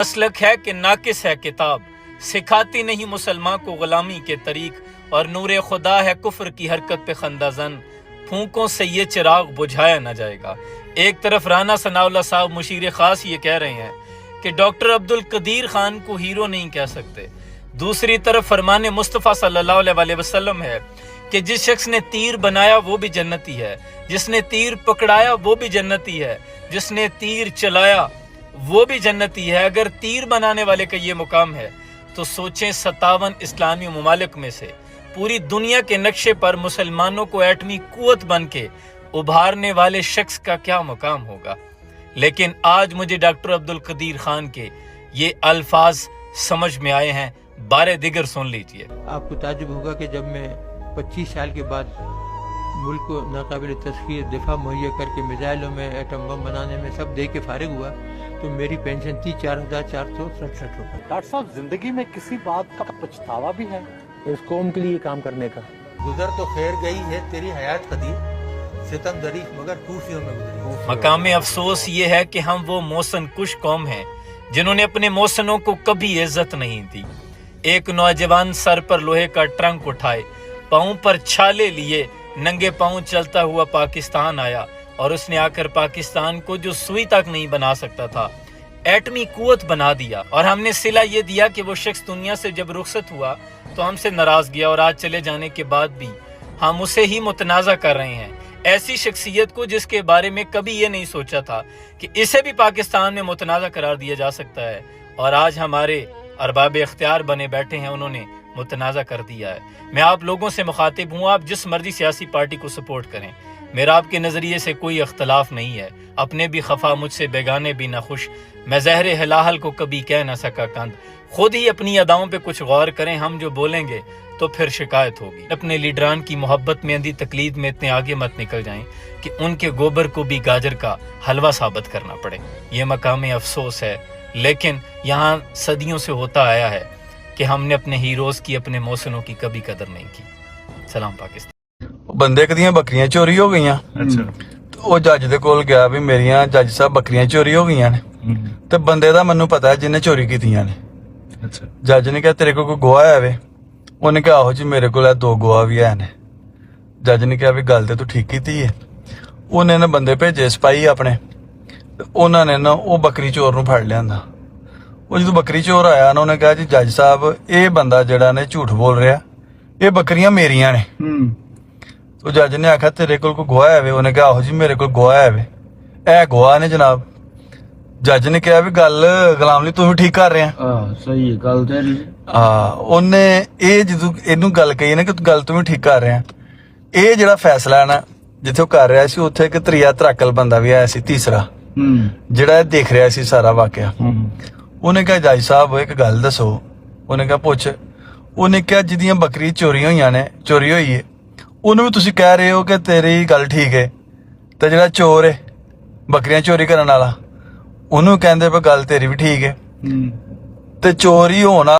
मसलक है कि नाकिस है किताब, सिखाती नहीं मुसलमान को गुलामी के तरीक, और नूर खुदा है कुफ्र की हरकत पे खंदाजन, फूंकों से ये चिराग बुझाया न जाएगा। एक तरफ राना सनाउल्लाह साहब मुशीर खास ये कह रहे हैं कि डॉक्टर अब्दुल कदीर खान को हीरो नहीं कह सकते, दूसरी तरफ फरमान मुस्तफ़ा सल्लल्लाहु अलैहि वसल्लम है कि जिस शख्स ने तीर बनाया वो भी जन्नती है, जिसने तीर पकड़ाया वो भी जन्नती है, जिसने तीर चलाया वो भी जन्नती है। अगर तीर बनाने वाले का ये मुकाम है तो सोचें 57 इस्लामी ममालिक में से पूरी दुनिया के नक्शे पर मुसलमानों को एटमी कुव्वत बन के उभारने वाले शख्स का क्या मुकाम होगा। लेकिन आज मुझे डॉक्टर अब्दुल कदीर खान के ये अल्फाज समझ में आए हैं, बारे दिगर सुन लीजिए। आपको ताज्जुब होगा कि जब मैं 25 साल के बाद मुल्क को नाकाबिल तस्खीर दिफा मुहैया करके मिसाइलों में एटम बम बनाने में सब दे के फारिग हुआ तो मेरी पेंशन थी 4,467 रुपये। डॉक्टर साहब, जिंदगी में किसी बात का पछतावा भी है इस कौम के लिए काम करने का? गुजर तो खैर गई है तेरी हयात कदीर, सितम दरीफ मगर खूफियों में गुजरी। मकाम अफसोस ये है कि हम वो मोहसन कुश कौम हैं जिन्होंने अपने मोहसनों को कभी इज्जत नहीं दी। एक नौजवान सर पर लोहे का ट्रंक उठाए, पाँव पर छाले लिए, नंगे पाँव चलता हुआ पाकिस्तान आया, और उसने आकर पाकिस्तान को जो सुई तक नहीं बना सकता था एटमी कुव्वत बना दिया। और हमने सिला ये दिया कि वो शख्स दुनिया से जब रुखसत हुआ तो हमसे नाराज गया, और आज चले जाने के बाद भी हम उसे ही मुतनाज़ा कर रहे हैं। ऐसी शख्सियत को जिसके बारे में कभी ये नहीं सोचा था कि इसे भी पाकिस्तान में मुतनाज़ा करार दिया जा सकता है, और आज हमारे अरबाब इख्तियार बने बैठे हैं, उन्होंने मुतनाज़ा कर दिया है। मैं आप लोगों से मुखातिब हूँ, आप जिस मर्जी सियासी पार्टी को सपोर्ट करें, मेरा आपके नज़रिए से कोई अख्तलाफ नहीं है। अपने भी खफा, मुझसे बेगाने भी ना खुश, मैं ज़हरे हिलाहल को कभी कह ना सका कंद। खुद ही अपनी अदाओं पे कुछ गौर करें, हम जो बोलेंगे तो फिर शिकायत होगी। अपने लीडरान की मोहब्बत में अंधी तकलीद में इतने आगे मत निकल जाएं कि उनके गोबर को भी गाजर का हलवा साबित करना पड़े। ये मकाम अफसोस है, लेकिन यहाँ सदियों से होता आया है कि हमने अपने हीरोज़ की, अपने मौसनों की कभी कदर नहीं की। सलाम पाकिस्तान। ਬੰਦੇ ਦੀਆਂ ਬੱਕਰੀਆਂ ਚੋਰੀ ਹੋ ਗਈਆਂ। ਅੱਛਾ, ਉਹ ਜੱਜ ਦੇ ਕੋਲ ਗਿਆ ਵੀ ਮੇਰੀਆਂ ਜੱਜ ਸਾਹਿਬ ਬੱਕਰੀਆਂ ਚੋਰੀ ਹੋ ਗਈਆਂ ਨੇ, ਤੇ ਬੰਦੇ ਦਾ ਮੈਨੂੰ ਪਤਾ ਜਿਹਨੇ ਚੋਰੀ ਕੀਤੀਆਂ ਨੇ। ਅੱਛਾ, ਜੱਜ ਨੇ ਕਿਹਾ ਤੇਰੇ ਕੋਲ ਕੋਈ ਗਵਾਹ ਹੈ ਵੇ? ਉਹਨੇ ਕਿਹਾ ਆਹੋ ਜੀ ਮੇਰੇ ਕੋਲ ਇਹ 2 ਗਵਾਹ ਵੀ ਹੈ ਨੇ। ਜੱਜ ਨੇ ਕਿਹਾ ਵੀ ਗੱਲ ਤੇ ਤੂੰ ਠੀਕ ਕੀਤੀ ਹੈ। ਉਹਨੇ ਨਾ ਬੰਦੇ ਭੇਜੇ ਸਿਪਾਹੀ ਆਪਣੇ, ਤੇ ਉਹਨਾਂ ਨੇ ਨਾ ਉਹ ਬੱਕਰੀ ਚੋਰ ਨੂੰ ਫੜ ਲਿਆਂਦਾ। ਉਹ ਜਦੋਂ ਬੱਕਰੀ ਚੋਰ ਆਇਆ ਨਾ ਉਹਨੇ ਕਿਹਾ ਜੀ ਜੱਜ ਸਾਹਿਬ ਇਹ ਬੰਦਾ ਜਿਹੜਾ ਨੇ ਝੂਠ ਬੋਲ ਰਿਹਾ, ਇਹ ਬੱਕਰੀਆਂ ਮੇਰੀਆਂ ਨੇ। ਉਹ ਜੱਜ ਨੇ ਆਖਿਆ ਤੇਰੇ ਕੋਲ ਕੋਈ ਗਵਾਹ ਹੈ ਵੇ? ਉਹਨੇ ਕਿਹਾ ਆਹੋ ਜੀ ਮੇਰੇ ਕੋਲ ਗਵਾਹ ਹੈ ਵੇ, ਇਹ ਗਵਾਹ ਨੇ ਜਨਾਬ। ਜੱਜ ਨੇ ਕਿਹਾ ਵੀ ਗੱਲ ਗੁਲਾਮ ਲਈ ਤੂੰ ਵੀ ਠੀਕ ਕਰ ਰਿਹਾ। ਸਹੀ ਗੱਲ ਤੇਰੀ। ਉਹਨੇ ਇਹ ਜਦੋਂ ਇਹਨੂੰ ਗੱਲ ਕਹੀ ਨਾ ਕਿ ਤੂੰ ਗੱਲ ਤੂੰ ਵੀ ਠੀਕ ਕਰ ਰਿਹਾ, ਇਹ ਜਿਹੜਾ ਫੈਸਲਾ ਨਾ ਜਿੱਥੇ ਉਹ ਕਰ ਰਿਹਾ ਸੀ ਉੱਥੇ ਇੱਕ ਤਰੀਆ ਧਰਾਕਲ ਬੰਦਾ ਵੀ ਆਇਆ ਸੀ, ਤੀਸਰਾ, ਜਿਹੜਾ ਇਹ ਦੇਖ ਰਿਹਾ ਸੀ ਸਾਰਾ ਵਾਕਿਆ। ਉਹਨੇ ਕਿਹਾ ਜੱਜ ਸਾਹਿਬ ਇੱਕ ਗੱਲ ਦੱਸੋ। ਉਹਨੇ ਕਿਹਾ ਪੁੱਛ। ਉਹਨੇ ਕਿਹਾ ਜਿਹਦੀਆਂ ਬੱਕਰੀ ਚੋਰੀ ਹੋਈਆਂ ਨੇ, ਚੋਰੀ ਹੋਈ ਹੈ, ਉਹਨੂੰ ਵੀ ਤੁਸੀਂ ਕਹਿ ਰਹੇ ਹੋ ਕਿ ਤੇਰੀ ਗੱਲ ਠੀਕ ਹੈ, ਤੇ ਜਿਹੜਾ ਚੋਰ ਹੈ ਬੱਕਰੀਆਂ ਚੋਰੀ ਕਰਨ ਵਾਲਾ ਉਹਨੂੰ ਕਹਿੰਦੇ ਵੀ ਗੱਲ ਤੇਰੀ ਵੀ ਠੀਕ ਹੈ, ਤੇ ਚੋਰੀ ਹੋਣਾ